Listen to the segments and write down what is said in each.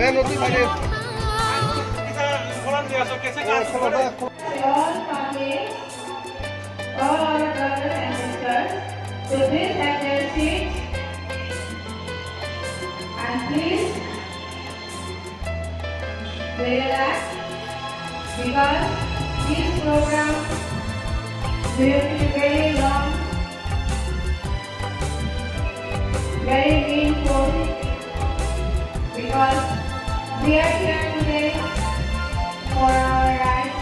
मैं रोटी खा ले all our brothers and sisters to please have their seats and please relax because this program will be very long, very meaningful because we are here today for our rights.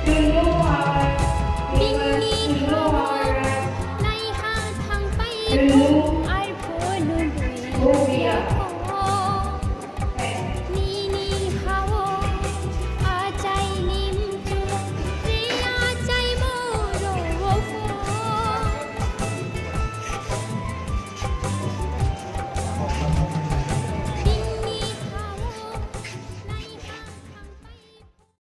To know our people, to know our rights, to know who we are.